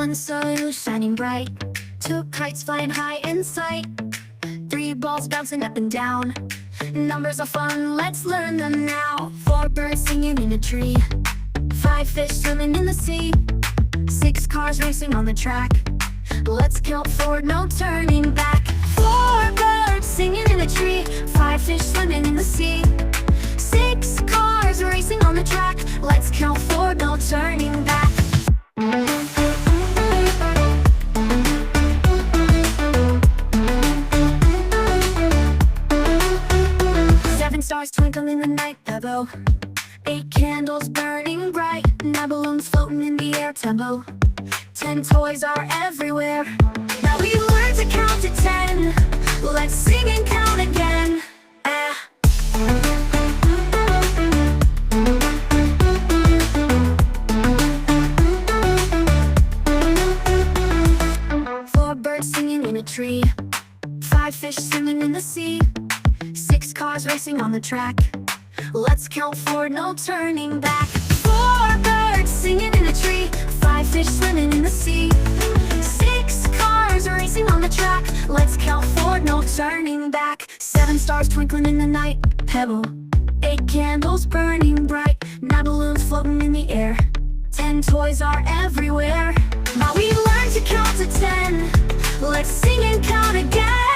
One sun shining bright, two kites flying high in sight, three balls bouncing up and down. Numbers are fun, let's learn them now. Four birds singing in a tree, five fish swimming in the sea, six cars racing on the track. Let's count forward, no turning back. Four birds singing in a tree, five fish swimming in the sea, six cars racing on the track. Let's count forward, no turning back. Seven stars twinkle in the night above, eight candles burning bright, nine balloons floating in the air tempo. 10 toys are everywhere. Now we learn to count to 10. Let's sing and count again. Four birds singing in a tree, five fish swimming in the sea, six cars racing on the track. Let's count forward, no turning back. Four birds singing in a tree, five fish swimming in the sea, six cars racing on the track. Let's count forward, no turning back. Seven stars twinkling in the night pebble, eight candles burning bright, nine balloons floating in the air, 10 toys are everywhere. Now we learn to count to 10. Let's sing and count again.